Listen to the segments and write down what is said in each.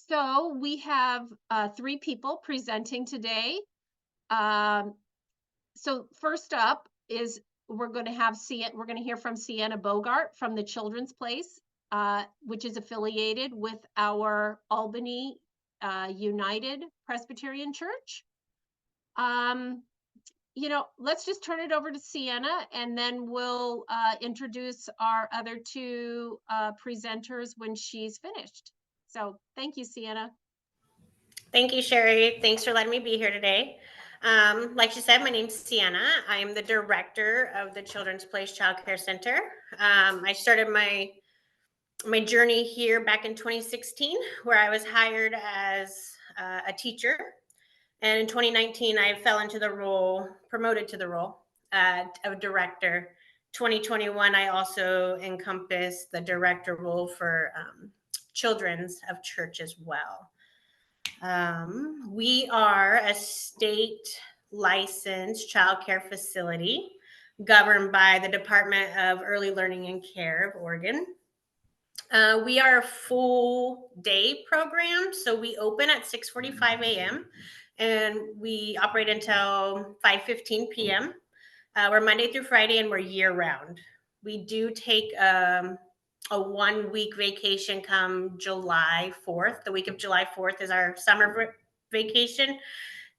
So we have three people presenting today. Um, so first up is we're going to have we're going to hear from Sienna Bogart from the Children's Place, which is affiliated with our Albany United Presbyterian Church. Let's just turn it over to Sienna, and then we'll introduce our other two presenters when she's finished. So thank you, Sienna. Thank you, Sherry. Thanks for letting me be here today. Like you said, my name's Sienna. I'm the director of the Children's Place Child Care Center. I started my journey here back in 2016, where I was hired as a teacher. And in 2019, I fell into the role, promoted to the role of director. 2021, I also encompassed the director role for Children's of Church as well. We are a state licensed child care facility governed by the Department of Early Learning and Care of Oregon. We are a full day program, so we open at 6:45 a.m. and we operate until 5:15 p.m. We're Monday through Friday, and we're year round. We do take a 1-week vacation come July 4th. The week of July 4th is our summer vacation.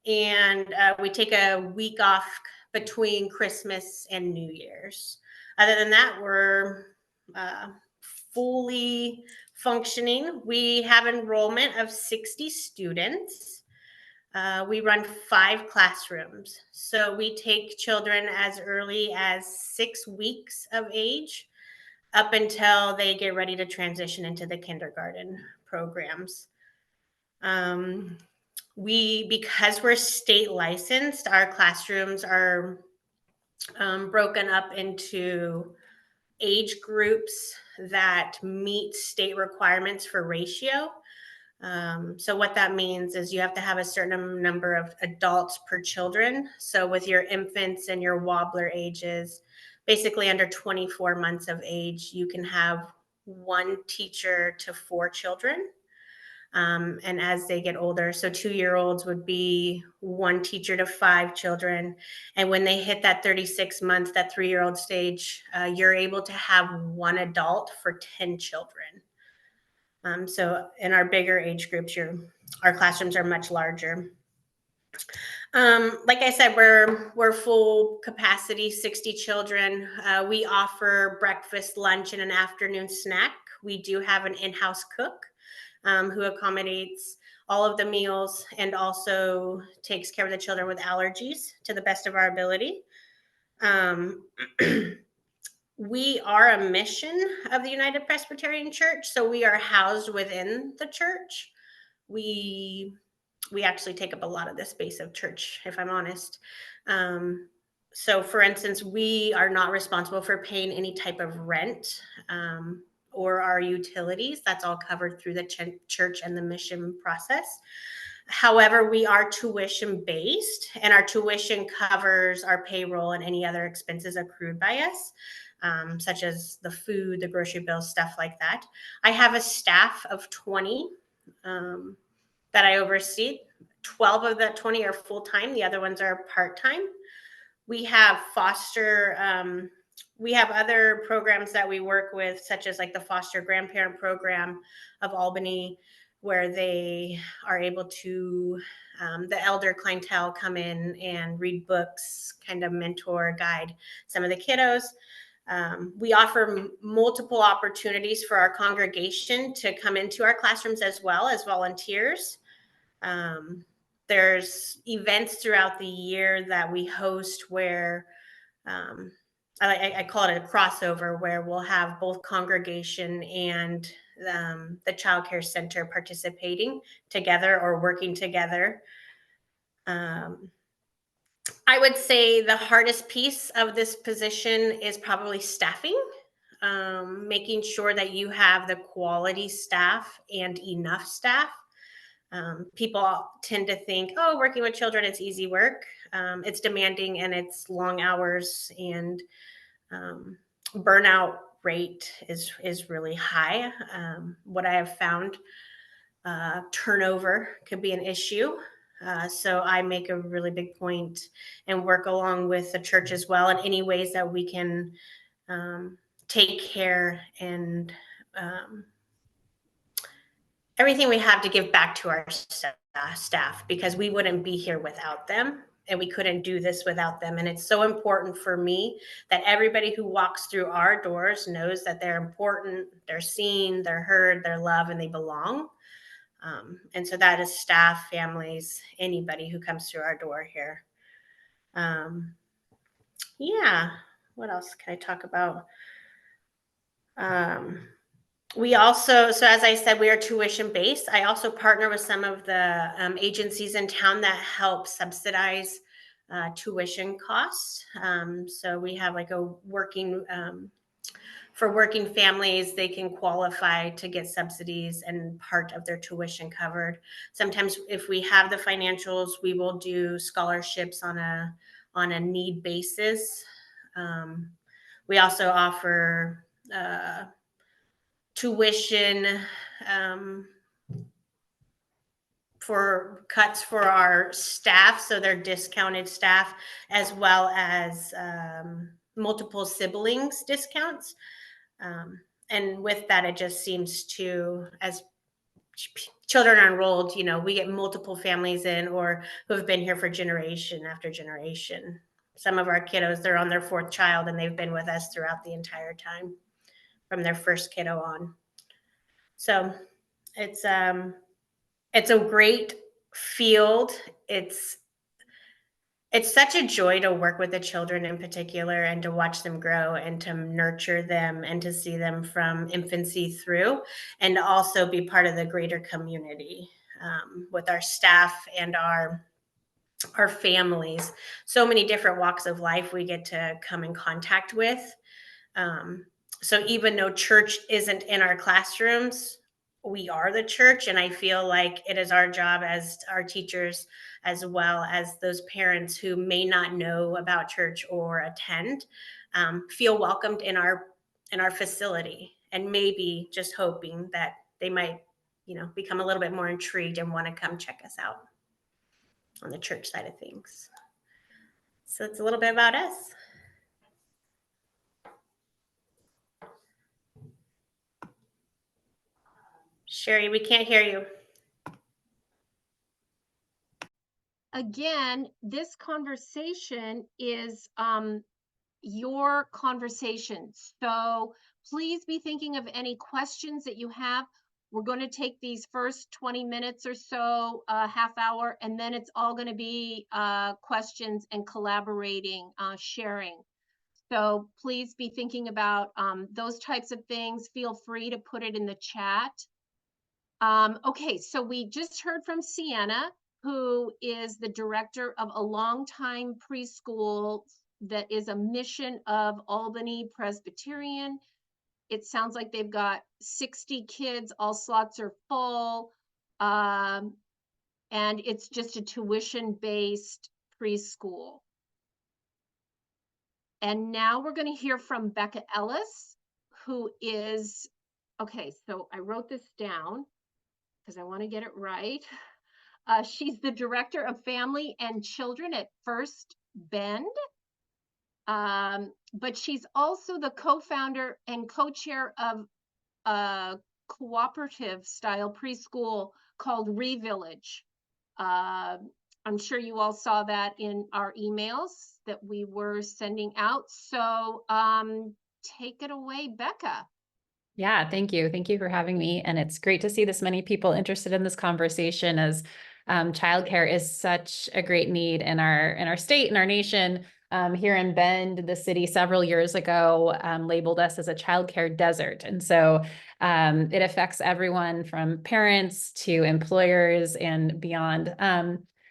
And we take a week off between Christmas and New Year's. Other than that, we're fully functioning. We have enrollment of 60 students. We run 5 classrooms. So we take children as early as 6 weeks of age up until they get ready to transition into the kindergarten programs. Because we're state licensed, our classrooms are broken up into age groups that meet state requirements for ratio. So what that means is you have to have a certain number of adults per children. So with your infants and your wobbler ages, basically under 24 months of age, you can have 1 teacher to 4 children. And as they get older, so 2-year-olds would be 1 teacher to 5 children. And when they hit that 36 months, that 3-year-old stage, you're able to have 1 adult for 10 children. So in our bigger age groups, our classrooms are much larger. Like I said, we're full capacity, 60 children. We offer breakfast, lunch, and an afternoon snack. We do have an in-house cook who accommodates all of the meals and also takes care of the children with allergies to the best of our ability. We are a mission of the United Presbyterian Church, so we are housed within the church. We actually take up a lot of the space of church, if I'm honest. So for instance, we are not responsible for paying any type of rent or our utilities. That's all covered through the church and the mission process. However, we are tuition based, and our tuition covers our payroll and any other expenses accrued by us. Such as the food, the grocery bills, stuff like that. I have a staff of 20 that I oversee. 12 of the 20 are full-time. The other ones are part-time. We have we have other programs that we work with, such as like the foster grandparent program of Albany, where they are able to, the elder clientele come in and read books, kind of mentor, guide some of the kiddos. We offer multiple opportunities for our congregation to come into our classrooms as well as volunteers. There's events throughout the year that we host where I call it a crossover, where we'll have both congregation and the child care center participating together or working together. I would say the hardest piece of this position is probably staffing, making sure that you have the quality staff and enough staff. People tend to think, oh, working with children, it's easy work. It's demanding and it's long hours, and burnout rate is really high. What I have found turnover could be an issue. So I make a really big point and work along with the church as well in any ways that we can take care and everything we have to give back to our staff, because we wouldn't be here without them and we couldn't do this without them. And it's so important for me that everybody who walks through our doors knows that they're important, they're seen, they're heard, they're loved, and they belong. And so that is staff, families, anybody who comes through our door here. Yeah, what else can I talk about? We also, so as I said, we are tuition based. I also partner with some of the agencies in town that help subsidize tuition costs. So we have like a working, for working families, they can qualify to get subsidies and part of their tuition covered. Sometimes if we have the financials, we will do scholarships on a need basis. We also offer tuition for cuts for our staff, so they're discounted staff, as well as multiple siblings discounts. And with that, it just seems to, as children are enrolled, we get multiple families in or who have been here for generation after generation. Some of our kiddos, they're on their 4th child and they've been with us throughout the entire time from their first kiddo on. So it's a great field. It's such a joy to work with the children in particular and to watch them grow and to nurture them and to see them from infancy through, and also be part of the greater community with our staff and our families. So many different walks of life we get to come in contact with. So even though church isn't in our classrooms, we are the church. And I feel like it is our job as our teachers, as well as those parents who may not know about church or attend, feel welcomed in our facility, and maybe just hoping that they might, become a little bit more intrigued and want to come check us out on the church side of things. So it's a little bit about us. Sherry, we can't hear you. Again, this conversation is your conversation. So please be thinking of any questions that you have. We're going to take these first 20 minutes or so, half hour, and then it's all going to be questions and collaborating, sharing. So please be thinking about those types of things. Feel free to put it in the chat. Okay, so we just heard from Sienna, who is the director of a longtime preschool that is a mission of Albany Presbyterian. It sounds like they've got 60 kids, all slots are full. And it's just a tuition-based preschool. And now we're going to hear from Becca Ellis, who is, okay, so I wrote this down because I want to get it right. She's the director of family and children at First Bend. But she's also the co-founder and co-chair of a cooperative style preschool called ReVillage. I'm sure you all saw that in our emails that we were sending out. So take it away, Becca. Yeah, thank you. Thank you for having me. And it's great to see this many people interested in this conversation, as childcare is such a great need in our state and our nation. Here in Bend, the city several years ago labeled us as a childcare desert. And so it affects everyone from parents to employers and beyond.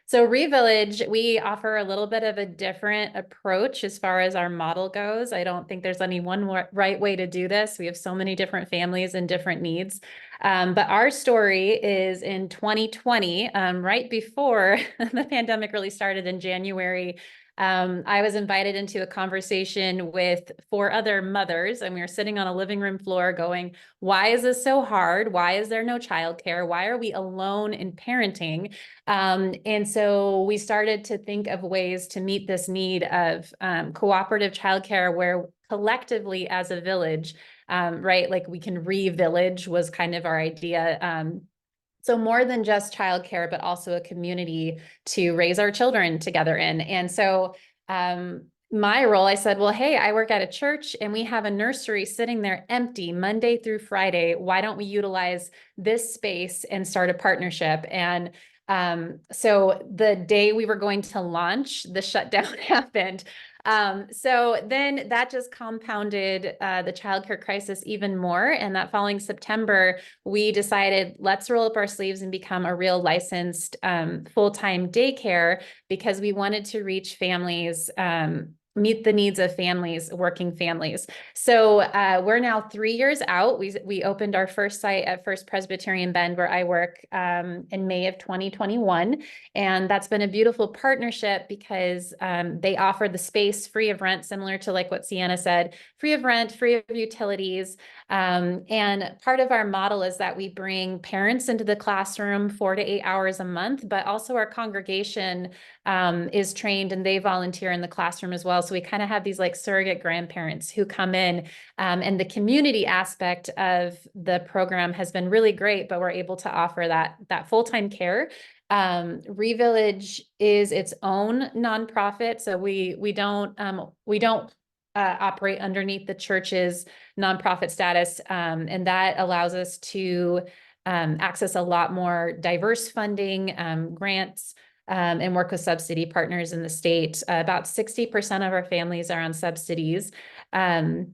So ReVillage, we offer a little bit of a different approach as far as our model goes. I don't think there's any one right way to do this. We have so many different families and different needs. But our story is in 2020, right before the pandemic really started in January. I was invited into a conversation with 4 other mothers, and we were sitting on a living room floor going, why is this so hard? Why is there no childcare? Why are we alone in parenting? And so we started to think of ways to meet this need of cooperative childcare, where collectively as a village, right, like we can re-village was kind of our idea. So more than just childcare, but also a community to raise our children together in. And so my role, I said, well, hey, I work at a church and we have a nursery sitting there empty Monday through Friday. Why don't we utilize this space and start a partnership? And so the day we were going to launch, the shutdown happened. So then that just compounded the childcare crisis even more. And that following September, we decided, let's roll up our sleeves and become a real licensed full-time daycare, because we wanted to reach families, meet the needs of families, working families. So we're now 3 years out. We opened our first site at First Presbyterian Bend, where I work, in May of 2021. And that's been a beautiful partnership because they offer the space free of rent, similar to like what Sienna said, free of rent, free of utilities. And part of our model is that we bring parents into the classroom 4 to 8 hours a month, but also our congregation is trained and they volunteer in the classroom as well. So we kind of have these like surrogate grandparents who come in, and the community aspect of the program has been really great, but we're able to offer that full-time care. Revillage is its own nonprofit, so we don't operate underneath the church's nonprofit status, and that allows us to access a lot more diverse funding, grants, and work with subsidy partners in the state. About 60% of our families are on subsidies. And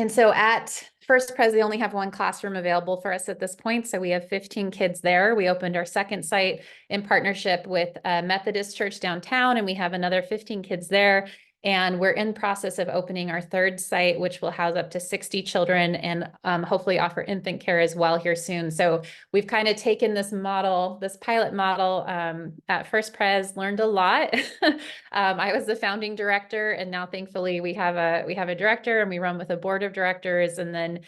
so at First Pres, they only have 1 classroom available for us at this point. So we have 15 kids there. We opened our second site in partnership with a Methodist church downtown, and we have another 15 kids there. And we're in process of opening our third site, which will house up to 60 children and hopefully offer infant care as well here soon. So we've kind of taken this model, this pilot model at First Pres, learned a lot. I was the founding director, and now thankfully we have a director, and we run with a board of directors, and then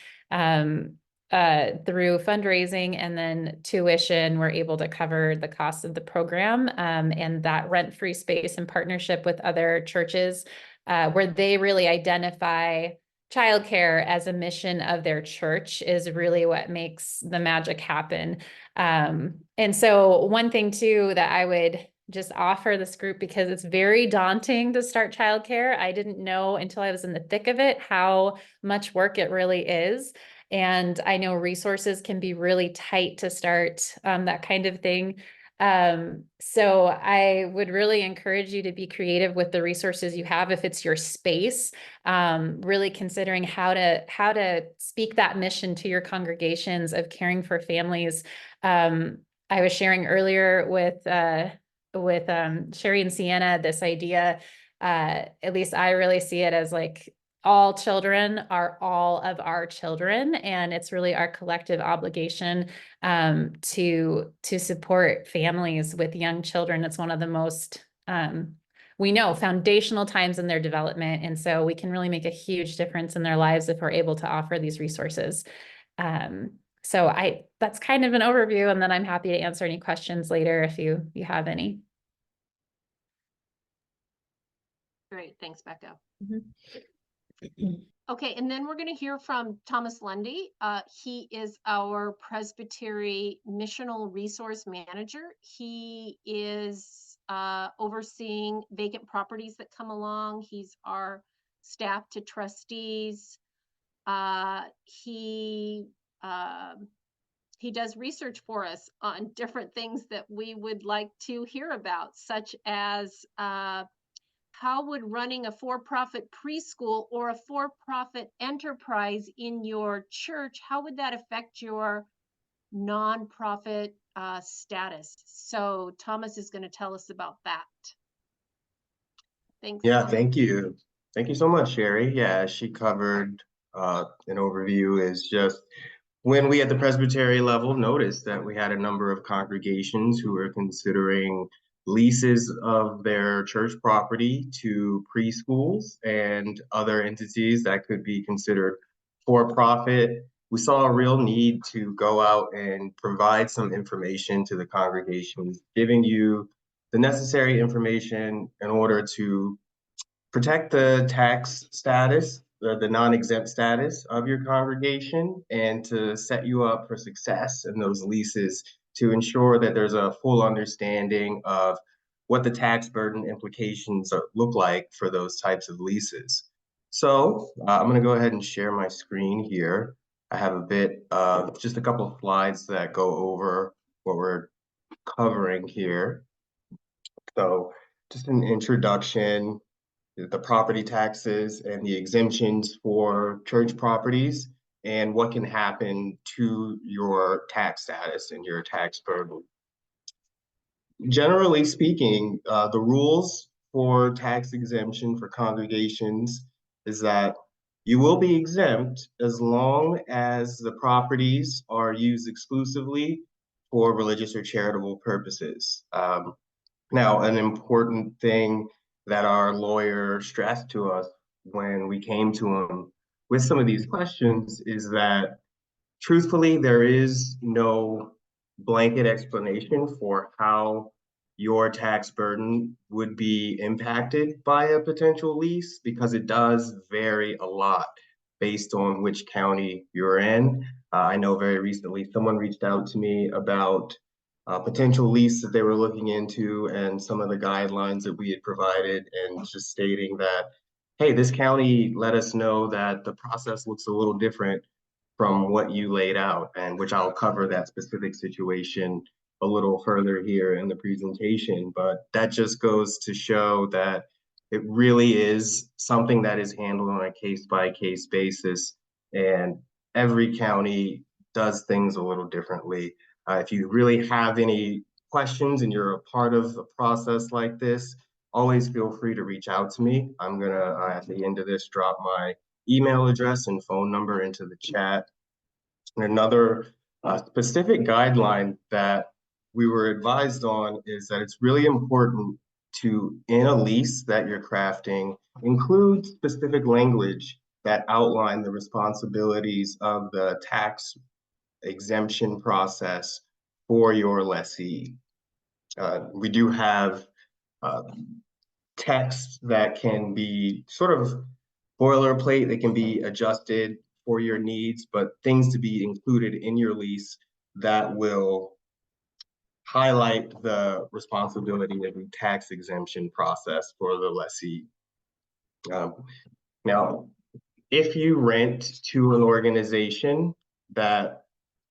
through fundraising and then tuition, we're able to cover the cost of the program, and that rent-free space in partnership with other churches, where they really identify childcare as a mission of their church is really what makes the magic happen. And so one thing too that I would just offer this group, because it's very daunting to start childcare. I didn't know until I was in the thick of it how much work it really is. And I know resources can be really tight to start that kind of thing. So I would really encourage you to be creative with the resources you have. If it's your space, really considering how to speak that mission to your congregations of caring for families. I was sharing earlier with Sherry and Sienna, this idea, at least I really see it as like, all children are all of our children, and it's really our collective obligation to support families with young children. It's one of the most, we know, foundational times in their development, and so we can really make a huge difference in their lives if we're able to offer these resources. So that's kind of an overview, and then I'm happy to answer any questions later if you have any. Great, thanks, Becca. Mm-hmm. Okay, and then we're going to hear from Thomas Lundy. He is our Presbytery Missional Resource Manager. He is overseeing vacant properties that come along. He's our staff to trustees. He does research for us on different things that we would like to hear about, such as how would running a for-profit preschool or a for-profit enterprise in your church, how would that affect your nonprofit status? So Thomas is going to tell us about that. Thanks. Yeah, thank you. Thank you so much, Sherry. Yeah, she covered an overview is just when we at the presbytery level noticed that we had a number of congregations who were considering leases of their church property to preschools and other entities that could be considered for profit. We saw a real need to go out and provide some information to the congregations, giving you the necessary information in order to protect the tax status, the non-exempt status of your congregation, and to set you up for success in those leases to ensure that there's a full understanding of what the tax burden implications look like for those types of leases. So I'm going to go ahead and share my screen here. I have a bit of just a couple of slides that go over what we're covering here. So just an introduction, the property taxes and the exemptions for church properties, and what can happen to your tax status and your tax burden. Generally speaking, the rules for tax exemption for congregations is that you will be exempt as long as the properties are used exclusively for religious or charitable purposes. Now, an important thing that our lawyer stressed to us when we came to him with some of these questions is that truthfully, there is no blanket explanation for how your tax burden would be impacted by a potential lease, because it does vary a lot based on which county you're in. I know very recently someone reached out to me about a potential lease that they were looking into and some of the guidelines that we had provided, and just stating that, hey, this county let us know that the process looks a little different from what you laid out, and which I'll cover that specific situation a little further here in the presentation. But that just goes to show that it really is something that is handled on a case-by-case basis, and every county does things a little differently. If you really have any questions and you're a part of a process like this, always feel free to reach out to me. I'm gonna, at the end of this, drop my email address and phone number into the chat. And another specific guideline that we were advised on is that it's really important to, in a lease that you're crafting, include specific language that outline the responsibilities of the tax exemption process for your lessee. We do have text that can be sort of boilerplate, that can be adjusted for your needs, but things to be included in your lease that will highlight the responsibility of the tax exemption process for the lessee. Now, if you rent to an organization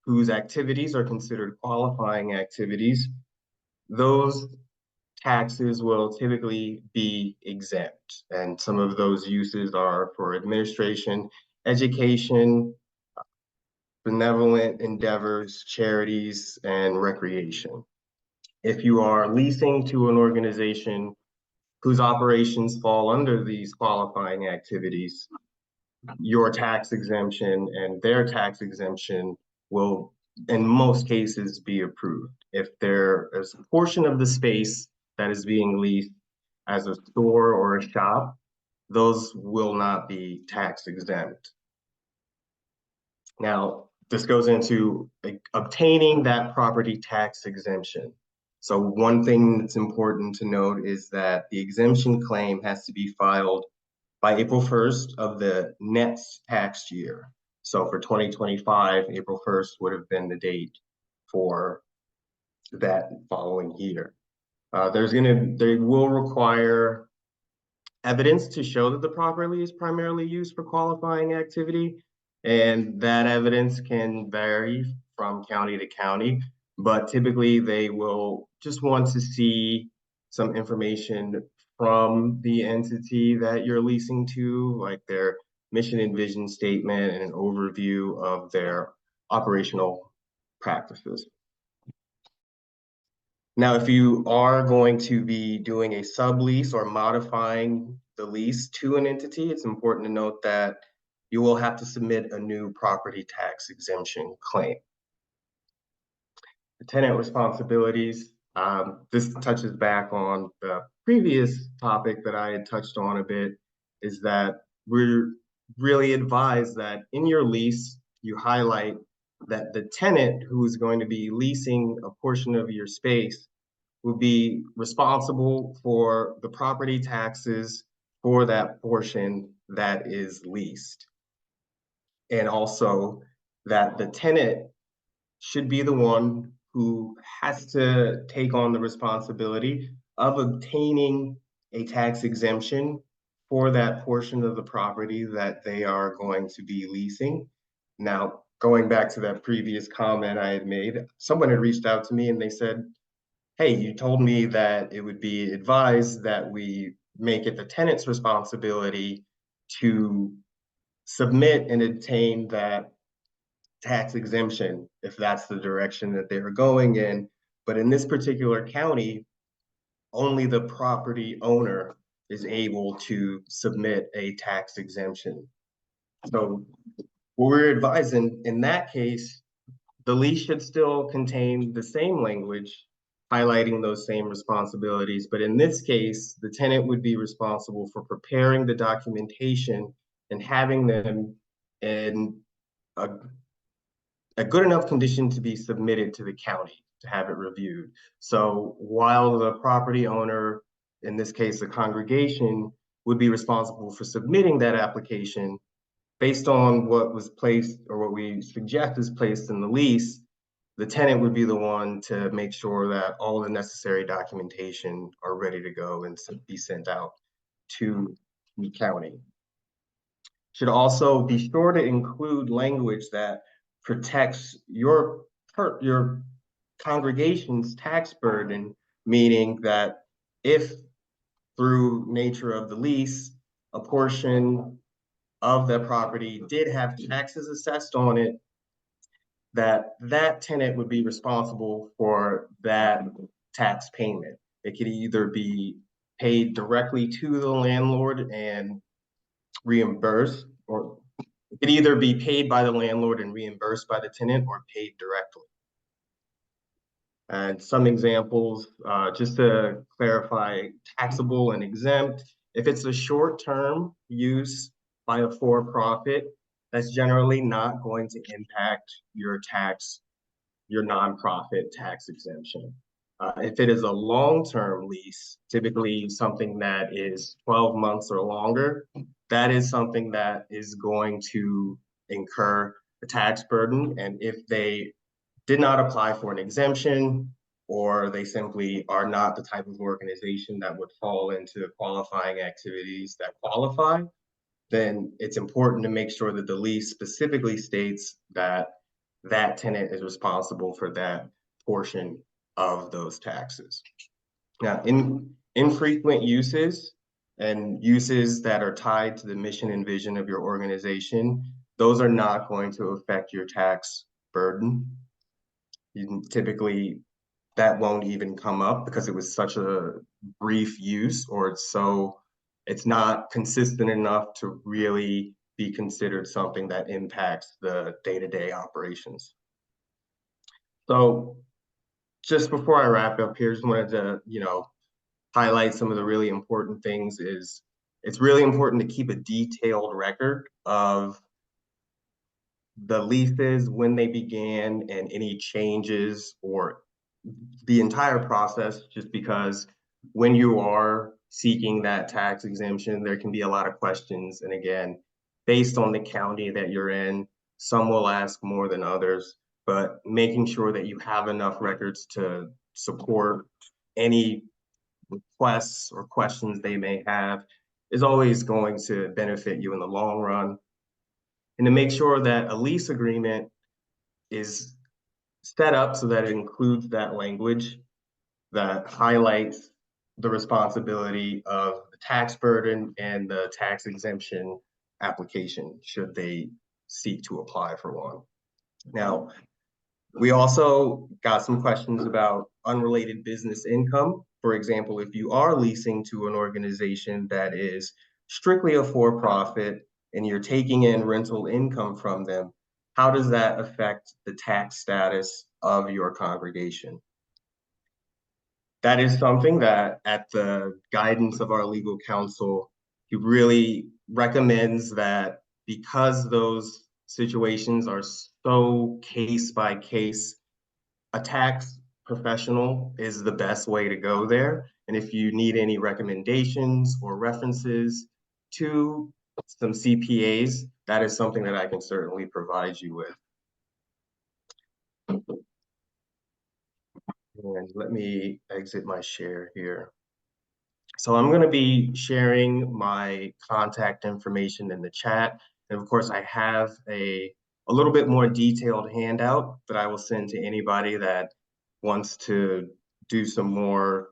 whose activities are considered qualifying activities, those taxes will typically be exempt. And some of those uses are for administration, education, benevolent endeavors, charities, and recreation. If you are leasing to an organization whose operations fall under these qualifying activities, your tax exemption and their tax exemption will, in most cases, be approved. If there is a portion of the space that is being leased as a store or a shop, those will not be tax exempt. Now, this goes into obtaining that property tax exemption. So one thing that's important to note is that the exemption claim has to be filed by April 1st of the next tax year. So for 2025, April 1st would have been the date for that following year. They will require evidence to show that the property is primarily used for qualifying activity, and that evidence can vary from county to county, but typically they will just want to see some information from the entity that you're leasing to, like their mission and vision statement and an overview of their operational practices. Now, if you are going to be doing a sublease or modifying the lease to an entity, it's important to note that you will have to submit a new property tax exemption claim. The tenant responsibilities, This touches back on the previous topic that I had touched on a bit, is that we're really advised that in your lease, you highlight that the tenant who is going to be leasing a portion of your space will be responsible for the property taxes for that portion that is leased. And also that the tenant should be the one who has to take on the responsibility of obtaining a tax exemption for that portion of the property that they are going to be leasing. Now, going back to that previous comment I had made, someone had reached out to me and they said, hey, you told me that it would be advised that we make it the tenant's responsibility to submit and obtain that tax exemption if that's the direction that they're going in. But in this particular county, only the property owner is able to submit a tax exemption. So what we're advising in that case, the lease should still contain the same language highlighting those same responsibilities. But in this case, the tenant would be responsible for preparing the documentation and having them in a good enough condition to be submitted to the county to have it reviewed. So while the property owner, in this case, the congregation, would be responsible for submitting that application, based on what was placed or what we suggest is placed in the lease, the tenant would be the one to make sure that all the necessary documentation are ready to go and be sent out to the county. Should also be sure to include language that protects your congregation's tax burden, meaning that if through nature of the lease, a portion of the property did have taxes assessed on it, that tenant would be responsible for that tax payment. It could either be paid directly to the landlord and reimbursed, or it could either be paid by the landlord and reimbursed by the tenant or paid directly. And some examples, just to clarify, taxable and exempt. If it's a short-term use by a for-profit, that's generally not going to impact your nonprofit tax exemption. If it is a long-term lease, typically something that is 12 months or longer, that is something that is going to incur a tax burden. And if they did not apply for an exemption, or they simply are not the type of organization that would fall into qualifying activities that qualify, then it's important to make sure that the lease specifically states that that tenant is responsible for that portion of those taxes. Now, in infrequent uses and uses that are tied to the mission and vision of your organization, those are not going to affect your tax burden. Typically, that won't even come up because it was such a brief use, or it's not consistent enough to really be considered something that impacts the day-to-day operations. So just before I wrap up here, just wanted to, highlight some of the really important things. Is it's really important to keep a detailed record of the leases, when they began, and any changes or the entire process, just because when you are seeking that tax exemption, there can be a lot of questions. And again, based on the county that you're in, some will ask more than others, but making sure that you have enough records to support any requests or questions they may have is always going to benefit you in the long run. And to make sure that a lease agreement is set up so that it includes that language that highlights the responsibility of the tax burden and the tax exemption application should they seek to apply for one. Now, we also got some questions about unrelated business income. For example, if you are leasing to an organization that is strictly a for-profit and you're taking in rental income from them, how does that affect the tax status of your congregation? that is something that, at the guidance of our legal counsel, he really recommends that, because those situations are so case by case, a tax professional is the best way to go there. And if you need any recommendations or references to some CPAs, that is something that I can certainly provide you with. And let me exit my share here. So I'm going to be sharing my contact information in the chat. And of course, I have a little bit more detailed handout that I will send to anybody that wants to do some more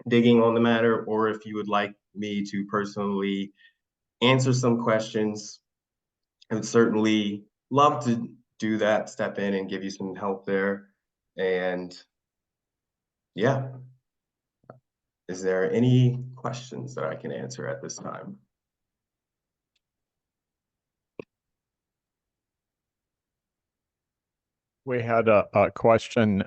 digging on the matter, or if you would like me to personally answer some questions, I would certainly love to do that, step in and give you some help there. And yeah. Is there any questions that I can answer at this time? We had a question,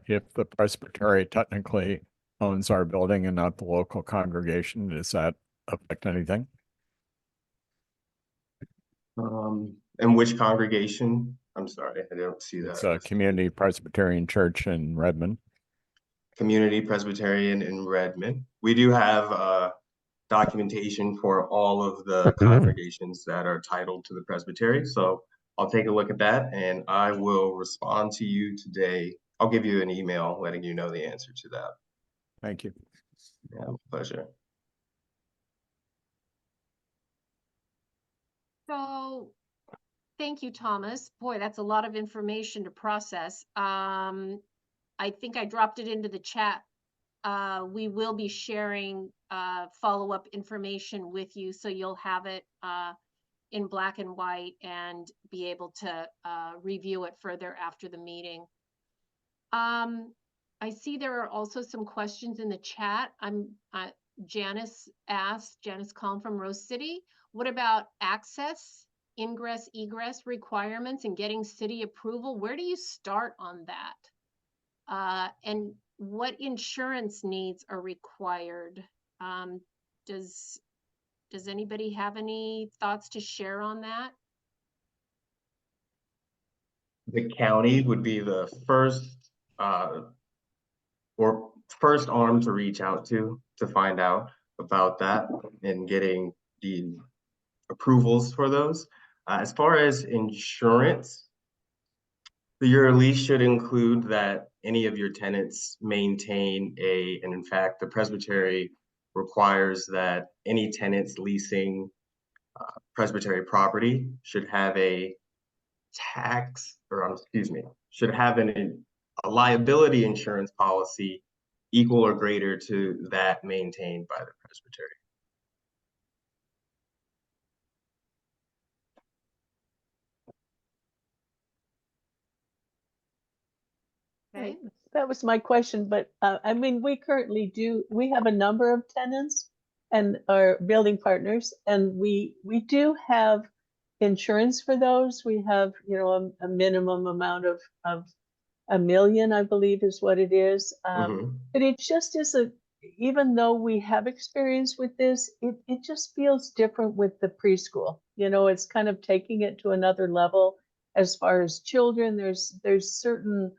if the presbytery technically owns our building and not the local congregation, does that affect anything? And which congregation? I'm sorry, I don't see that. It's a Community Presbyterian Church in Redmond. Community Presbyterian in Redmond. We do have documentation for all of the congregations that are titled to the presbytery. So I'll take a look at that and I will respond to you today. I'll give you an email letting you know the answer to that. Thank you. Yeah, pleasure. So thank you, Thomas. Boy, that's a lot of information to process. I think I dropped it into the chat. We will be sharing follow-up information with you, so you'll have it in black and white and be able to review it further after the meeting. I see there are also some questions in the chat. Janice Calm from Rose City. What about access, ingress, egress requirements and getting city approval? Where do you start on that? And what insurance needs are required? Does anybody have any thoughts to share on that? The county would be the first first arm to reach out to find out about that and getting the approvals for those. As far as insurance, your lease should include that any of your tenants maintain and in fact, the presbytery requires that any tenants leasing presbytery property should have a should have a liability insurance policy equal or greater to that maintained by the presbytery. Okay. That was my question, but I mean, we have a number of tenants and our building partners, and we do have insurance for those. We have, you know, a minimum amount of $1 million, I believe is what it is. But it just is even though we have experience with this, it just feels different with the preschool. You know, it's kind of taking it to another level as far as children. There's certain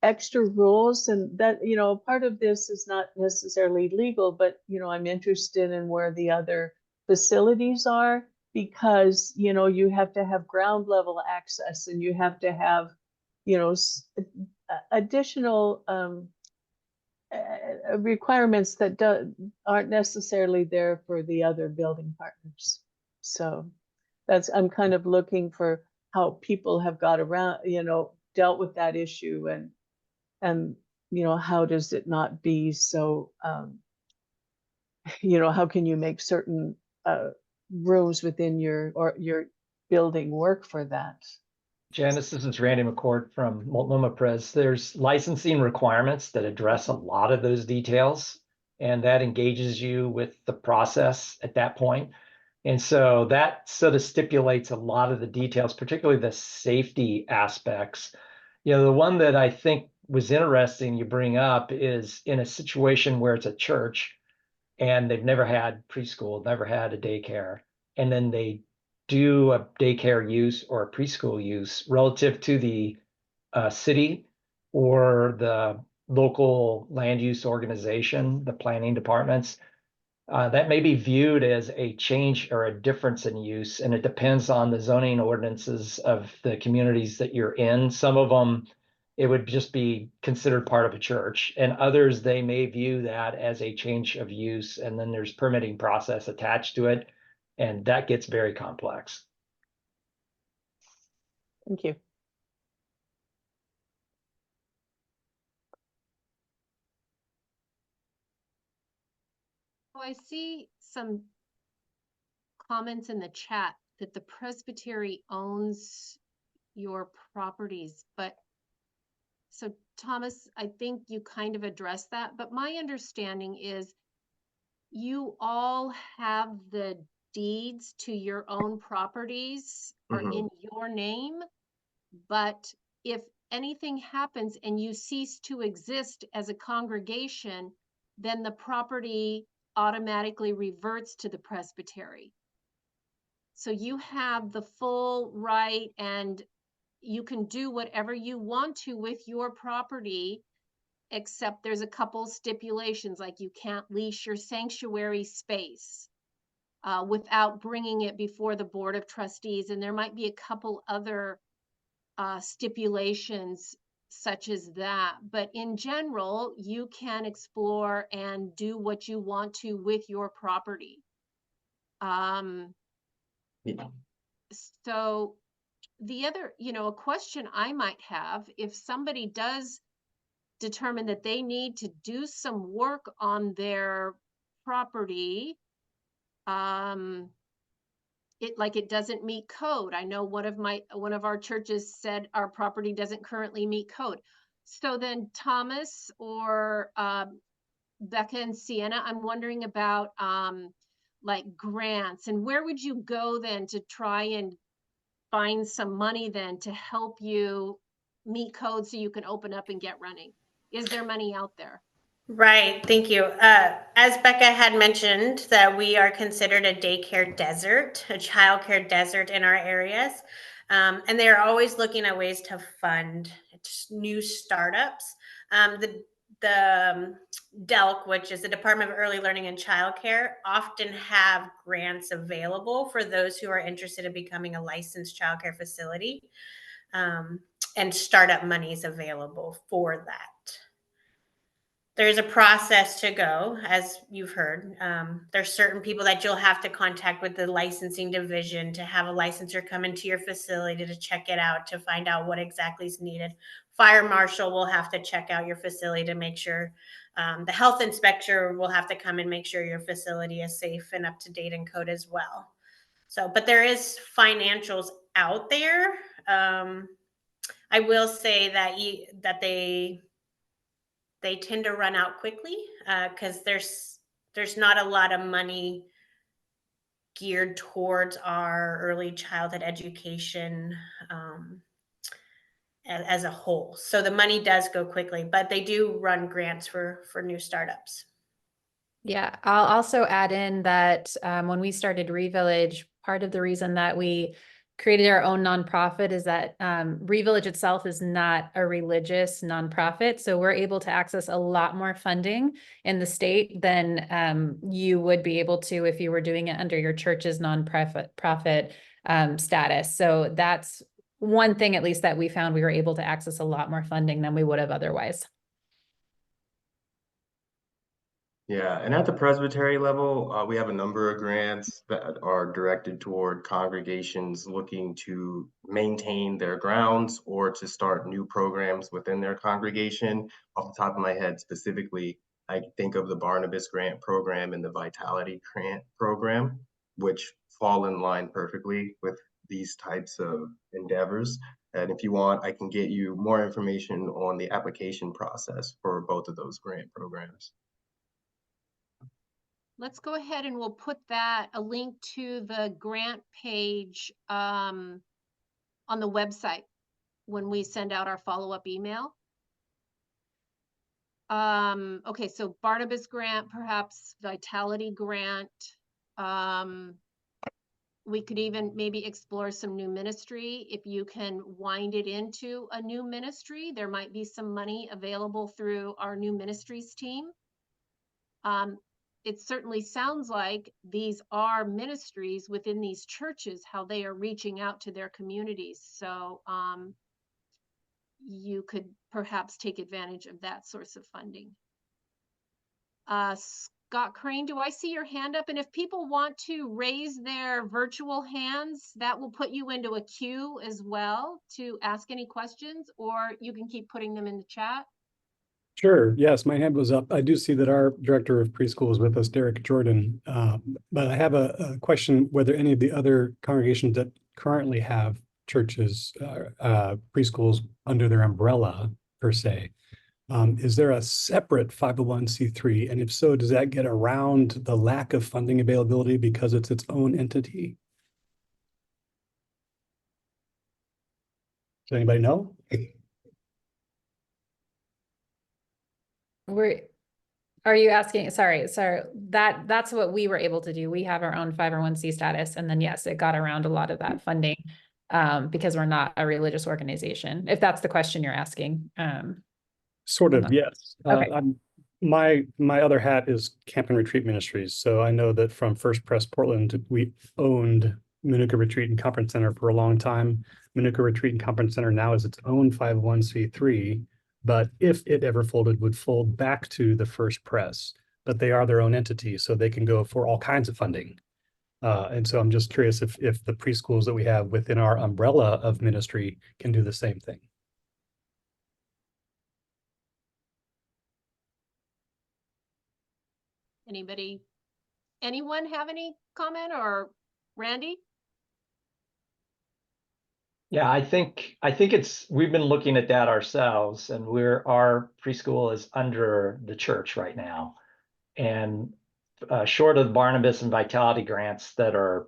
extra rules, and that, you know, part of this is not necessarily legal, but, you know, I'm interested in where the other facilities are, because, you know, you have to have ground level access and you have to have, you know, additional requirements that aren't necessarily there for the other building partners. So I'm kind of looking for how people have got around, you know, dealt with that issue, and you know, how does it not be so, you know, how can you make certain rooms within your building work for that? Janice, this is Randy McCord from Multnomah Pres. There's licensing requirements that address a lot of those details, and that engages you with the process at that point. And so that sort of stipulates a lot of the details, particularly the safety aspects. You know, the one that I think was interesting you bring up is in a situation where it's a church and they've never had preschool, never had a daycare, and then they do a daycare use or a preschool use relative to the city or the local land use organization, the planning departments. That may be viewed as a change or a difference in use, and it depends on the zoning ordinances of the communities that you're in. Some of them, it would just be considered part of a church, and others, they may view that as a change of use, and then there's permitting process attached to it, and that gets very complex. Thank you. Oh, I see some comments in the chat that the presbytery owns your properties, but so Thomas, I think you kind of addressed that, but my understanding is you all have the deeds to your own properties are in your name, but if anything happens and you cease to exist as a congregation, then the property automatically reverts to the presbytery. So you have the full right and you can do whatever you want to with your property, except there's a couple stipulations, like you can't lease your sanctuary space without bringing it before the Board of Trustees. And there might be a couple other stipulations such as that. But in general, you can explore and do what you want to with your property. Yeah. So the other, a question I might have, if somebody does determine that they need to do some work on their property, it doesn't meet code. I know one of our churches said our property doesn't currently meet code. So then Thomas or Becca and Sienna, I'm wondering about like grants, and where would you go then to try and find some money then to help you meet code so you can open up and get running? Is there money out there? Right, thank you. As Becca had mentioned, that we are considered a daycare desert, a childcare desert in our areas. And they are always looking at ways to fund new startups. The DELC, which is the Department of Early Learning and Childcare, often have grants available for those who are interested in becoming a licensed childcare facility, and startup monies available for that. There's a process to go, as you've heard. There's certain people that you'll have to contact with the licensing division to have a licensor come into your facility to check it out, to find out what exactly is needed. Fire marshal will have to check out your facility to make sure. The health inspector will have to come and make sure your facility is safe and up to date in code as well. So, but there is financials out there. I will say that they tend to run out quickly because there's not a lot of money geared towards our early childhood education as a whole. So the money does go quickly, but they do run grants for new startups. Yeah, I'll also add in that when we started Revillage, part of the reason that we created our own nonprofit is that Revillage itself is not a religious nonprofit. So we're able to access a lot more funding in the state than you would be able to if you were doing it under your church's nonprofit status. So that's one thing, at least, that we found we were able to access a lot more funding than we would have otherwise. Yeah, and at the presbytery level, we have a number of grants that are directed toward congregations looking to maintain their grounds or to start new programs within their congregation. Off the top of my head, specifically, I think of the Barnabas Grant Program and the Vitality Grant Program, which fall in line perfectly with these types of endeavors. And if you want, I can get you more information on the application process for both of those grant programs. Let's go ahead and we'll put a link to the grant page on the website when we send out our follow-up email. Okay, so Barnabas grant, perhaps Vitality grant. We could even maybe explore some new ministry. If you can wind it into a new ministry, there might be some money available through our new ministries team. It certainly sounds like these are ministries within these churches, how they are reaching out to their communities. So you could perhaps take advantage of that source of funding. Scott Crane, do I see your hand up? And if people want to raise their virtual hands, that will put you into a queue as well to ask any questions, or you can keep putting them in the chat. Sure. Yes, my hand was up. I do see that our director of preschool is with us, Derek Jordan. But I have a question whether any of the other congregations that currently have churches, preschools under their umbrella per se, is there a separate 501c3? And if so, does that get around the lack of funding availability because it's its own entity? Does anybody know? Are you asking, sorry, that's what we were able to do. We have our own 501c status. And then yes, it got around a lot of that funding because we're not a religious organization, if that's the question you're asking. Sort of, yes. Okay. My other hat is Camp and Retreat Ministries. So I know that from First Pres Portland, we owned Manuka Retreat and Conference Center for a long time. Manuka Retreat and Conference Center now is its own 501c3, but if it ever folded, would fold back to the First Pres. But they are their own entity, so they can go for all kinds of funding. And so I'm just curious if the preschools that we have within our umbrella of ministry can do the same thing. Anyone have any comment, or Randy? Yeah, I think we've been looking at that ourselves, and our preschool is under the church right now. And short of Barnabas and Vitality grants that are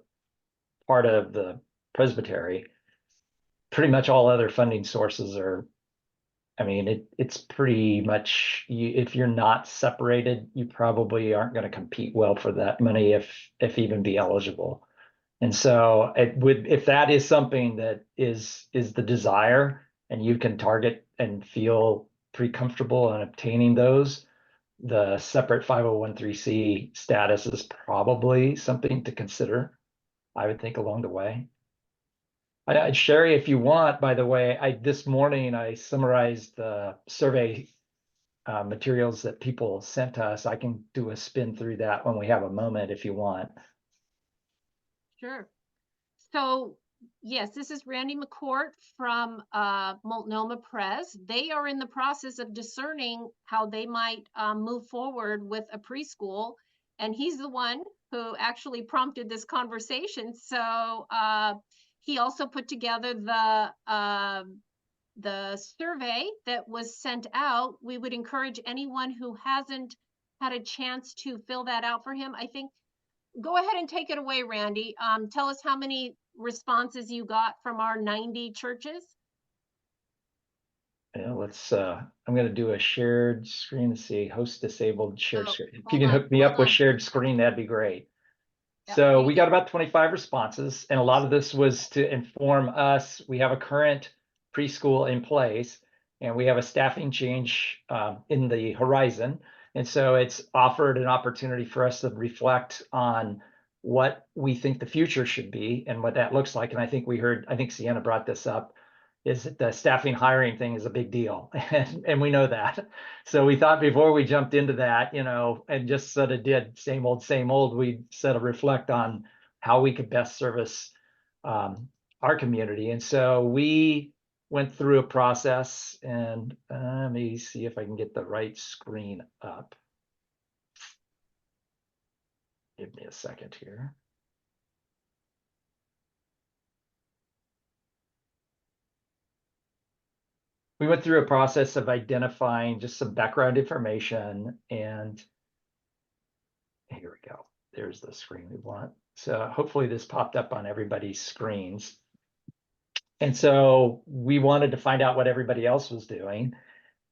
part of the presbytery, pretty much all other funding sources are, I mean, it's pretty much, if you're not separated, you probably aren't going to compete well for that money, if even be eligible. And so if that is something that is the desire, and you can target and feel pretty comfortable in obtaining those, the separate 501c status is probably something to consider, I would think, along the way. Sherry, if you want, by the way, this morning I summarized the survey materials that people sent to us. I can do a spin through that when we have a moment if you want. Sure. So yes, this is Randy McCourt from Multnomah Pres. They are in the process of discerning how they might move forward with a preschool. And he's the one who actually prompted this conversation. So he also put together the survey that was sent out. We would encourage anyone who hasn't had a chance to fill that out for him. I think, go ahead and take it away, Randy. Tell us how many responses you got from our 90 churches. Yeah, I'm going to do a shared screen. Let's see, host disabled shared screen. If you can hook me up with shared screen, that'd be great. Yep, So we got about 25 responses, and a lot of this was to inform us. We have a current preschool in place, and we have a staffing change in the horizon. And so it's offered an opportunity for us to reflect on what we think the future should be and what that looks like. And I think Sienna brought this up, is that the staffing hiring thing is a big deal. And we know that. So we thought before we jumped into that, and just sort of did same old, we sort of reflect on how we could best service our community. And so we went through a process, and let me see if I can get the right screen up. Give me a second here. We went through a process of identifying just some background information, and here we go. There's the screen we want. So hopefully this popped up on everybody's screens. And so we wanted to find out what everybody else was doing.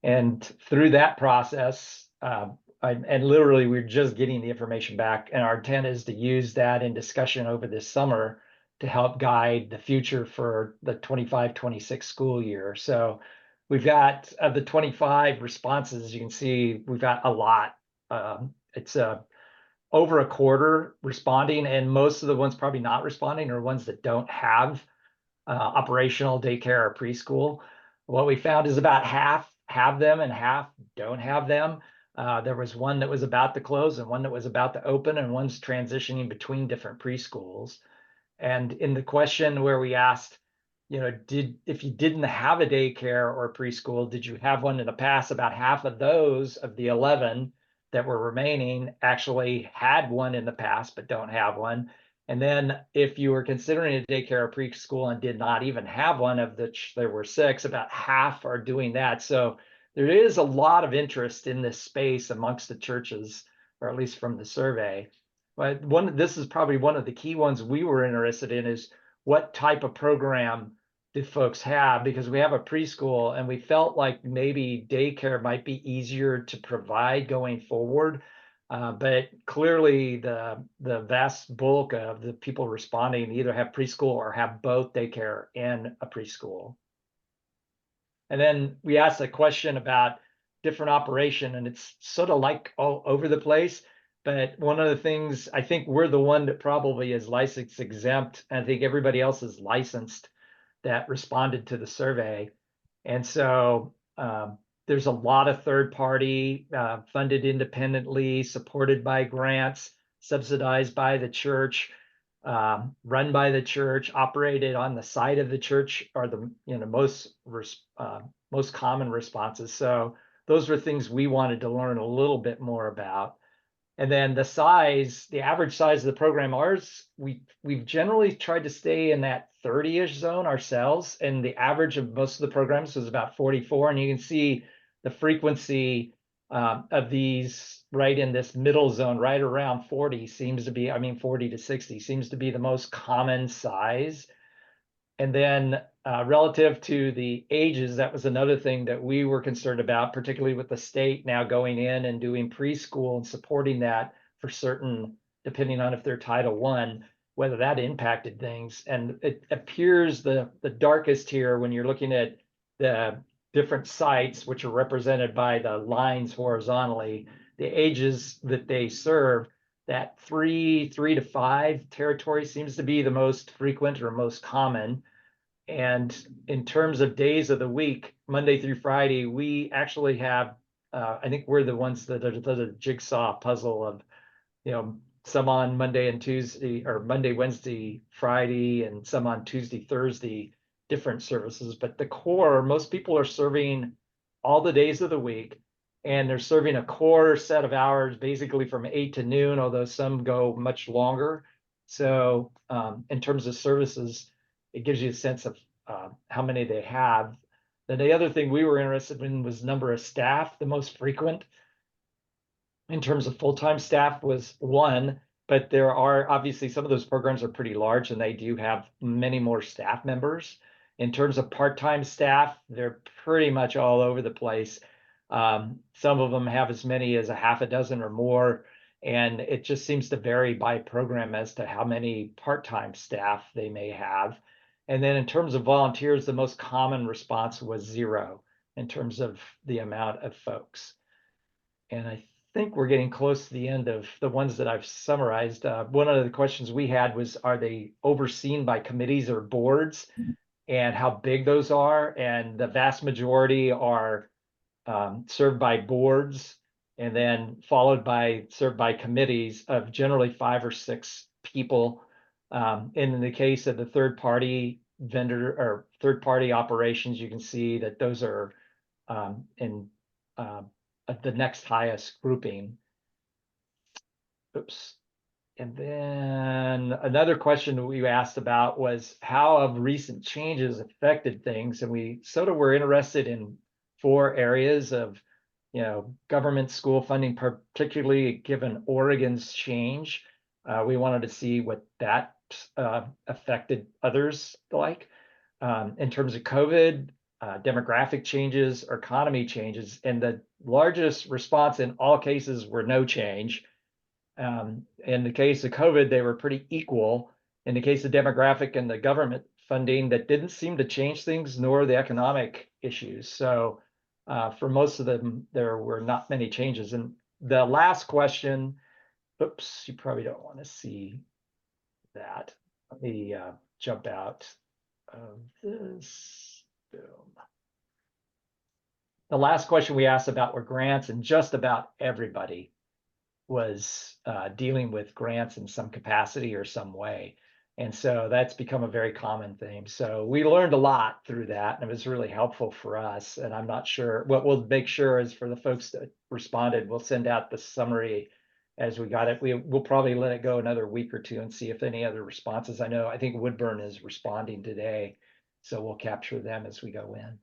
And through that process, and literally we're just getting the information back, and our intent is to use that in discussion over this summer to help guide the future for the 25-26 school year. So we've got, of the 25 responses, you can see we've got a lot. It's over a quarter responding, and most of the ones probably not responding are ones that don't have operational daycare or preschool. What we found is about half have them and half don't have them. There was one that was about to close and one that was about to open, and one's transitioning between different preschools. And in the question where we asked, if you didn't have a daycare or a preschool, did you have one in the past? About half of those of the 11 that were remaining actually had one in the past, but don't have one. And then if you were considering a daycare or preschool and did not even have one, of which there were 6, about half are doing that. So there is a lot of interest in this space amongst the churches, or at least from the survey. But this is probably one of the key ones we were interested in, is what type of program did folks have? Because we have a preschool and we felt like maybe daycare might be easier to provide going forward. But clearly the vast bulk of the people responding either have preschool or have both daycare and a preschool. And then we asked a question about different operation, and it's sort of like all over the place. But one of the things, I think we're the one that probably is license exempt. I think everybody else is licensed that responded to the survey. And so there's a lot of third party funded independently, supported by grants, subsidized by the church, run by the church, operated on the site of the church, are the most common responses. So those were things we wanted to learn a little bit more about. And then the size, the average size of the program, we've generally tried to stay in that 30-ish zone ourselves. And the average of most of the programs was about 44. And you can see the frequency of these right in this middle zone, right around 40 seems to be, 40 to 60 seems to be the most common size. And then relative to the ages, that was another thing that we were concerned about, particularly with the state now going in and doing preschool and supporting that for certain, depending on if they're Title I, whether that impacted things. And it appears the darkest here when you're looking at the different sites, which are represented by the lines horizontally, the ages that they serve, that 3 to 5 territory seems to be the most frequent or most common. And in terms of days of the week, Monday through Friday, we actually have, I think we're the ones that are the jigsaw puzzle of, some on Monday and Tuesday, or Monday, Wednesday, Friday, and some on Tuesday, Thursday, different services. But the core, most people are serving all the days of the week, and they're serving a core set of hours basically from 8 to noon, although some go much longer. So in terms of services, it gives you a sense of how many they have. Then the other thing we were interested in was number of staff. The most frequent in terms of full-time staff was 1, but there are obviously some of those programs are pretty large and they do have many more staff members. In terms of part-time staff, they're pretty much all over the place. Some of them have as many as a half a dozen or more, and it just seems to vary by program as to how many part-time staff they may have. And then in terms of volunteers, the most common response was 0 in terms of the amount of folks. And I think we're getting close to the end of the ones that I've summarized. One of the questions we had was, are they overseen by committees or boards, and how big those are? And the vast majority are served by boards, and then served by committees of generally 5 or 6 people. And in the case of the third-party vendor or third-party operations, you can see that those are in the next highest grouping. Oops. And then another question that we asked about was how have recent changes affected things? And we sort of were interested in 4 areas of, government school funding, particularly given Oregon's change. We wanted to see what that affected others like. In terms of COVID, demographic changes or economy changes. And the largest response in all cases were no change. In the case of COVID, they were pretty equal. In the case of demographic and the government funding, that didn't seem to change things, nor the economic issues. So for most of them, there were not many changes. And the last question, oops, you probably don't want to see that. Let me jump out of this. Boom. The last question we asked about were grants, and just about everybody was dealing with grants in some capacity or some way. And so that's become a very common theme. So we learned a lot through that, and it was really helpful for us. And I'm not sure, what we'll make sure is for the folks that responded, we'll send out the summary as we got it. We'll probably let it go another week or two and see if any other responses. I think Woodburn is responding today, so we'll capture them as we go in.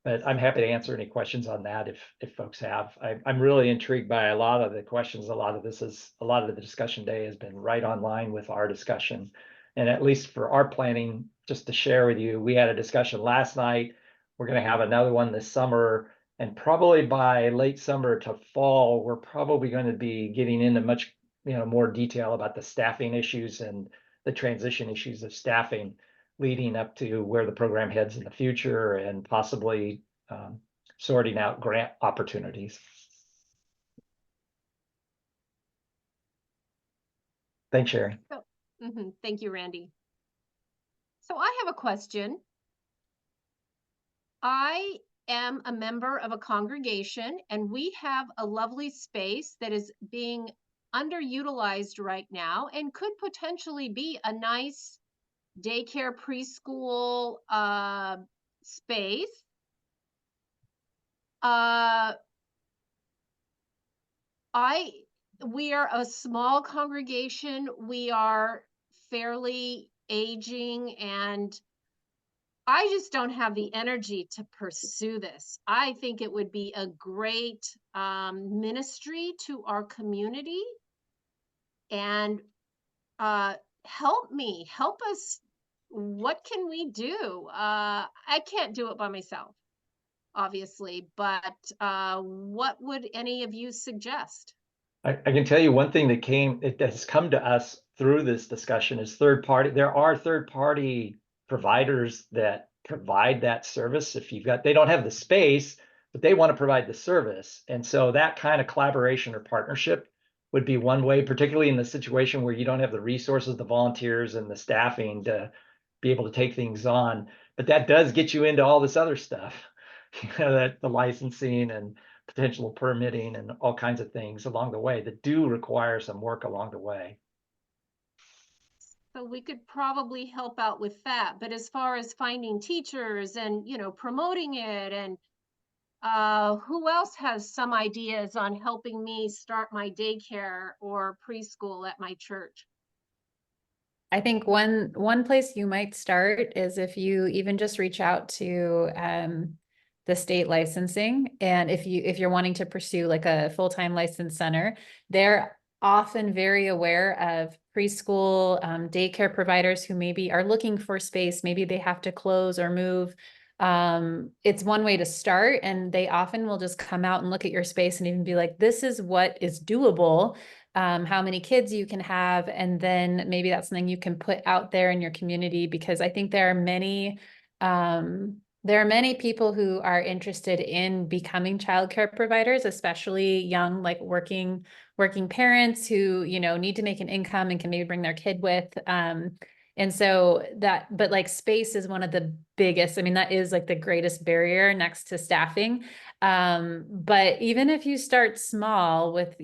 But I'm happy to answer any questions on that if folks have. I'm really intrigued by a lot of the questions. A lot of the discussion day has been right on line with our discussion. And at least for our planning, just to share with you, we had a discussion last night. We're going to have another one this summer. And probably by late summer to fall, we're probably going to be getting into much more detail about the staffing issues and the transition issues of staffing, leading up to where the program heads in the future, and possibly sorting out grant opportunities. Thanks, Sherry. Thank you, Randy. So I have a question. I am a member of a congregation, and we have a lovely space that is being underutilized right now and could potentially be a nice daycare preschool space. We are a small congregation. We are fairly aging, and I just don't have the energy to pursue this. I think it would be a great ministry to our community, and help us. What can we do? I can't do it by myself, obviously, but what would any of you suggest? I can tell you one thing that has come to us through this discussion is third party. There are third party providers that provide that service. They don't have the space, but they want to provide the service. And so that kind of collaboration or partnership would be one way, particularly in the situation where you don't have the resources, the volunteers, and the staffing to be able to take things on. But that does get you into all this other stuff, that the licensing and potential permitting and all kinds of things along the way that do require some work along the way. So we could probably help out with that. But as far as finding teachers and, promoting it, and who else has some ideas on helping me start my daycare or preschool at my church? I think one place you might start is if you even just reach out to the state licensing, and if you're wanting to pursue like a full-time licensed center, they're often very aware of preschool daycare providers who maybe are looking for space. Maybe they have to close or move. It's one way to start, and they often will just come out and look at your space and even be like, this is what is doable. How many kids you can have, and then maybe that's something you can put out there in your community, because I think there are many people who are interested in becoming childcare providers, especially young, like working parents who, need to make an income and can maybe bring their kid with. And so but like space is one of the biggest, that is like the greatest barrier next to staffing. But even if you start small with,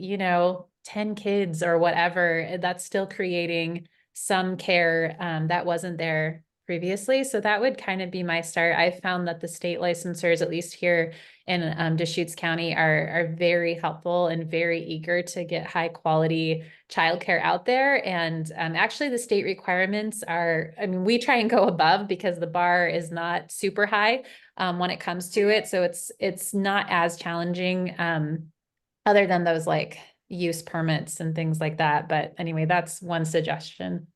10 kids or whatever, that's still creating some care that wasn't there previously. So that would kind of be my start. I've found that the state licensors, at least here in Deschutes County, are very helpful and very eager to get high quality childcare out there. And actually the state requirements are, we try and go above because the bar is not super high when it comes to it. So it's not as challenging other than those like use permits and things like that. But anyway, that's one suggestion.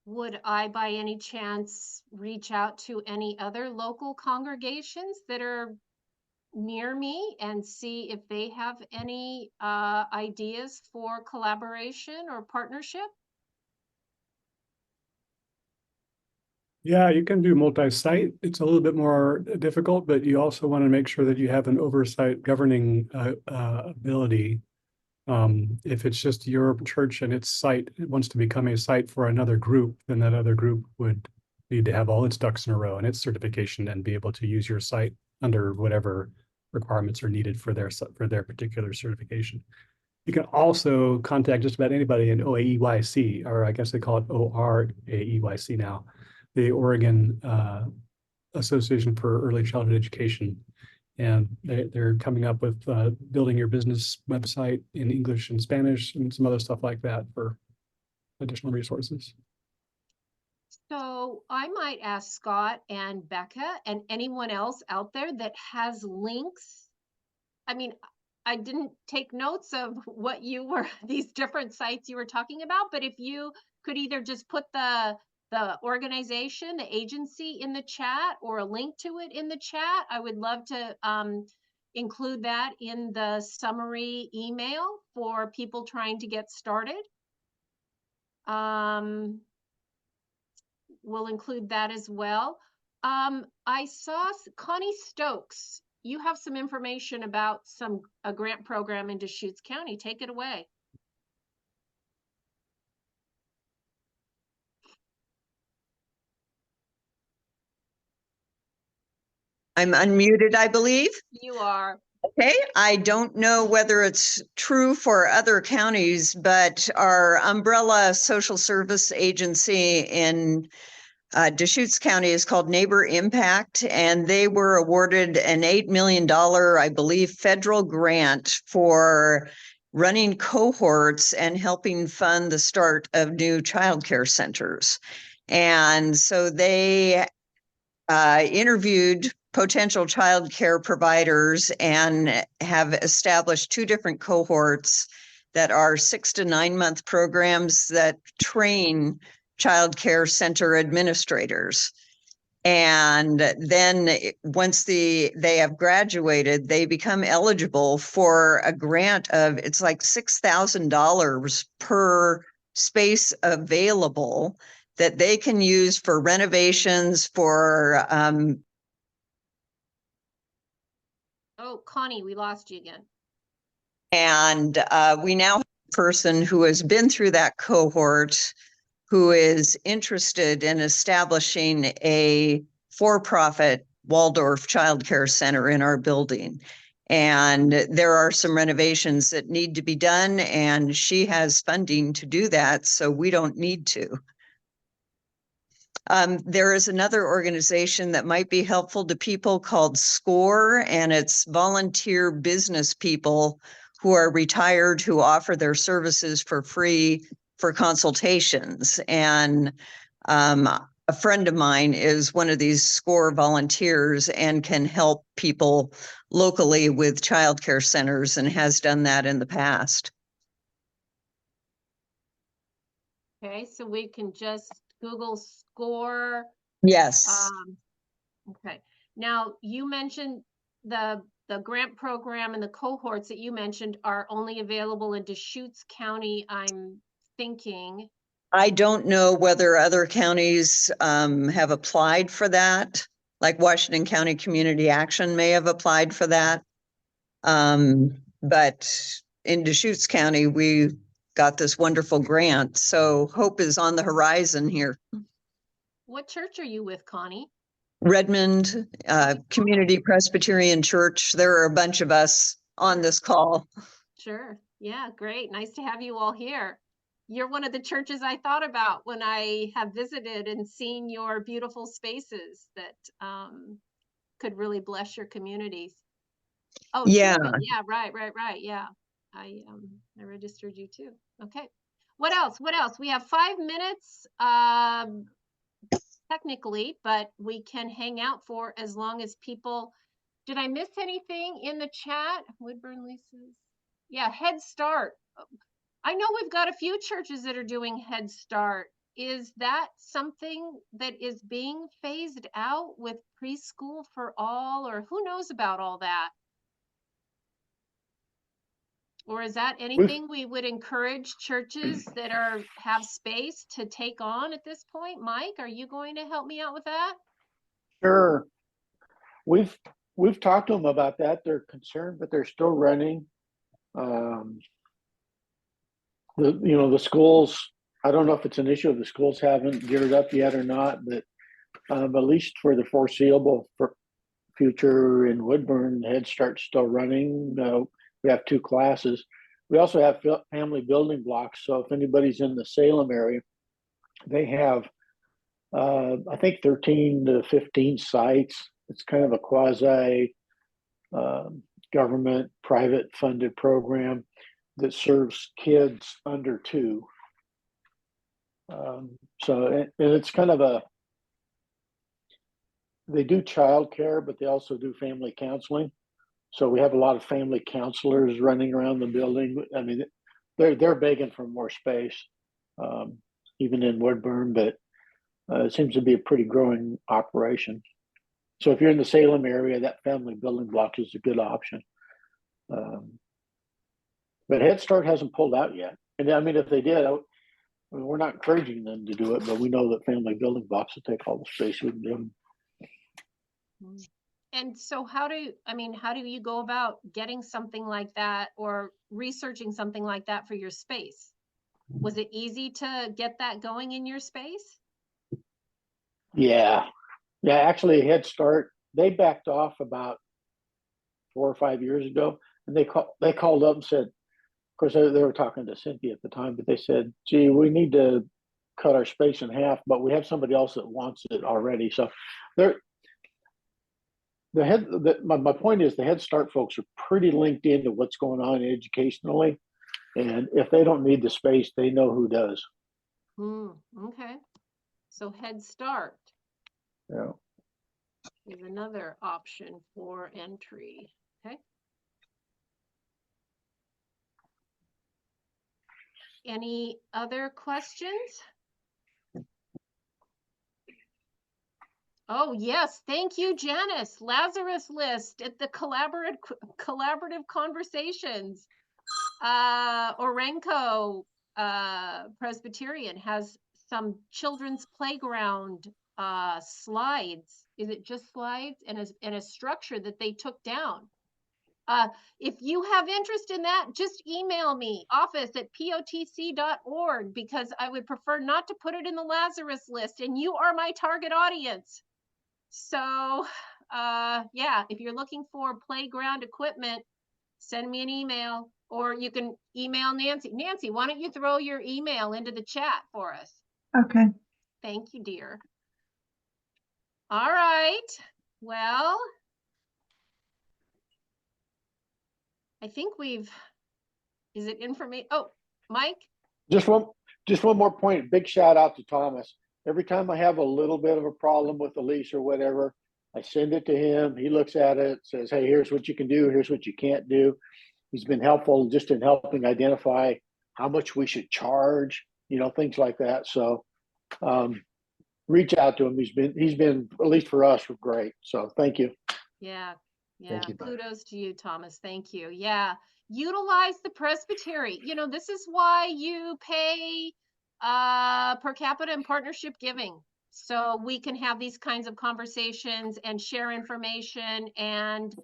would I by any chance reach out to any other local congregations that are near me and see if they have any ideas for collaboration or partnership? Yeah, you can do multi-site. It's a little bit more difficult, but you also want to make sure that you have an oversight governing ability. If it's just your church and its site, it wants to become a site for another group, then that other group would need to have all its ducks in a row and its certification and be able to use your site under whatever requirements are needed for their particular certification. You can also contact just about anybody in OAEYC, or I guess they call it ORAEYC now, the Oregon Association for Early Childhood Education. And they're coming up with building your business website in English and Spanish and some other stuff like that for additional resources. So I might ask Scott and Becca and anyone else out there that has links. I mean, I didn't take notes of what you were, these different sites you were talking about, but if you could either just put the organization, the agency in the chat or a link to it in the chat, I would love to include that in the summary email for people trying to get started. We'll include that as well. I saw Connie Stokes. You have some information about a grant program in Deschutes County. Take it away. I'm unmuted, I believe. You are. Okay, I don't know whether it's true for other counties, but our umbrella social service agency in Deschutes County is called Neighbor Impact, and they were awarded an $8 million, I believe, federal grant for running cohorts and helping fund the start of new childcare centers. And so they interviewed potential child care providers and have established 2 different cohorts that are 6 to 9 month programs that train child care center administrators. And then once they have graduated, they become eligible for a grant of, it's like $6,000 per space available that they can use for renovations, for Oh, Connie, we lost you again. and we now have a person who has been through that cohort who is interested in establishing a for-profit Waldorf childcare center in our building. And there are some renovations that need to be done, and she has funding to do that, so we don't need to. There is another organization that might be helpful to people called SCORE, and it's volunteer business people who are retired who offer their services for free for consultations. And a friend of mine is one of these SCORE volunteers and can help people locally with childcare centers and has done that in the past. Okay, so we can just Google SCORE. Yes. Okay. Now you mentioned the grant program and the cohorts that you mentioned are only available in Deschutes County, I'm thinking. I don't know whether other counties have applied for that, like Washington County Community Action may have applied for that. But in Deschutes County, we got this wonderful grant. So hope is on the horizon here. What church are you with, Connie? Redmond Community Presbyterian Church. There are a bunch of us on this call. Sure. Yeah, great. Nice to have you all here. You're one of the churches I thought about when I have visited and seen your beautiful spaces that could really bless your communities. Oh, yeah. Turpin. Yeah, right. Yeah. I registered you too. Okay. What else? We have 5 minutes technically, but we can hang out for as long as people. Did I miss anything in the chat? Woodburn Lisa's. Yeah, Head Start. I know we've got a few churches that are doing Head Start. is that something that is being phased out with preschool for all, or who knows about all that? Or is that anything we would encourage churches that have space to take on at this point? Mike, are you going to help me out with that? Sure. We've talked to them about that. They're concerned, but they're still running. The schools, I don't know if it's an issue if the schools haven't geared up yet or not, but at least for the foreseeable future in Woodburn, Head Start's still running. We have 2 classes. We also have family building blocks. So if anybody's in the Salem area, they have, I think 13 to 15 sites. It's kind of a quasi government, private funded program that serves kids under 2. And it's kind of they do childcare, but they also do family counseling. So we have a lot of family counselors running around the building. I mean, they're begging for more space, even in Woodburn, but it seems to be a pretty growing operation. So if you're in the Salem area, that family building block is a good option. But Head Start hasn't pulled out yet. And I mean, if they did, we're not encouraging them to do it, but we know that family building blocks will take all the space we can give them. And so how do you go about getting something like that or researching something like that for your space? Was it easy to get that going in your space? Yeah. Actually, Head Start, they backed off about 4 or 5 years ago, and they called up and said, of course, they were talking to Cynthia at the time, but they said, "Gee, we need to cut our space in half, but we have somebody else that wants it already." So my point is the Head Start folks are pretty linked into what's going on educationally, and if they don't need the space, they know who does. Okay. So Head Start is another option for entry. Okay. Any other questions? Oh, yes. Thank you, Janice. Lazarus List at the collaborative conversations. Orenco Presbyterian has some children's playground slides. Is it just slides and a structure that they took down? If you have interest in that, just email me, office@potc.org, because I would prefer not to put it in the Lazarus List, and you are my target audience. So, yeah, if you're looking for playground equipment, send me an email, or you can email Nancy. Nancy, why don't you throw your email into the chat for us? Okay. Thank you, dear. All right. Well, I think is it information? Oh, Mike? Just one more point. Big shout out to Thomas. Every time I have a little bit of a problem with the lease or whatever, I send it to him. He looks at it, says, "Hey, here's what you can do. Here's what you can't do." He's been helpful just in helping identify how much we should charge, things like that. So reach out to him. He's been, at least for us, great. So thank you. Yeah. Thank you, Kudos to you, Thomas. Thank you. Yeah. Utilize the presbytery. This is why you pay per capita and partnership giving. So we can have these kinds of conversations and share information and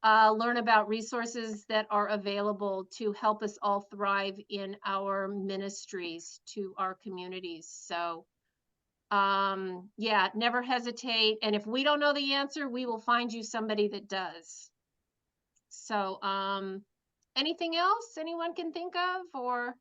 learn about resources that are available to help us all thrive in our ministries to our communities. So yeah, never hesitate. And if we don't know the answer, we will find you somebody that does. So, anything else anyone can think of, or?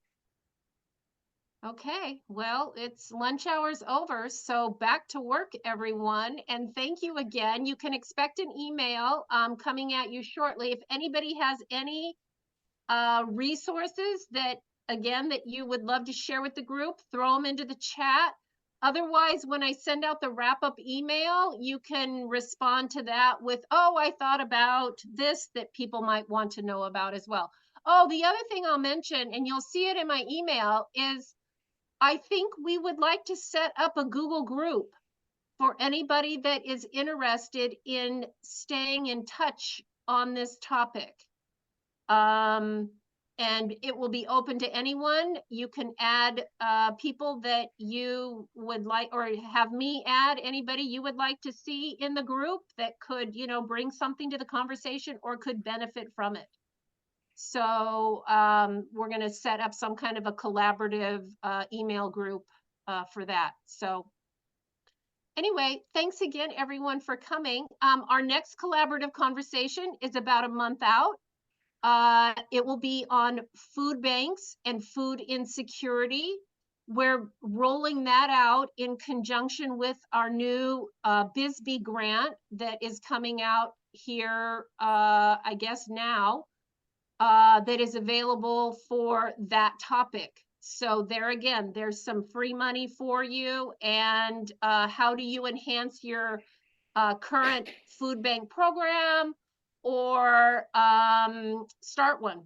Okay, well, it's lunch hour's over, so back to work, everyone. And thank you again. You can expect an email coming at you shortly. If anybody has any resources that you would love to share with the group, throw them into the chat. Otherwise, when I send out the wrap-up email, you can respond to that with, "Oh, I thought about this," that people might want to know about as well. Oh, the other thing I'll mention, and you'll see it in my email, is I think we would like to set up a Google group for anybody that is interested in staying in touch on this topic. And it will be open to anyone. You can add people that you would like, or have me add anybody you would like to see in the group that could, you know, bring something to the conversation or could benefit from it. So we're going to set up some kind of a collaborative email group for that. So anyway, thanks again, everyone, for coming. Our next collaborative conversation is about a month out. It will be on food banks and food insecurity. We're rolling that out in conjunction with our new BISBE grant that is coming out here, I guess now, that is available for that topic. So there again, there's some free money for you. And how do you enhance your current food bank program, or start one?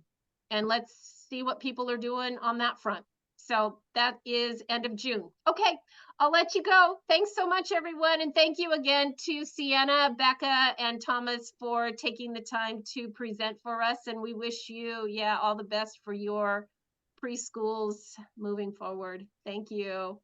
And let's see what people are doing on that front. So that is end of June. Okay, I'll let you go. Thanks so much, everyone. And thank you again to Sienna, Becca, and Thomas for taking the time to present for us. And we wish you, all the best for your preschools moving forward. Thank you.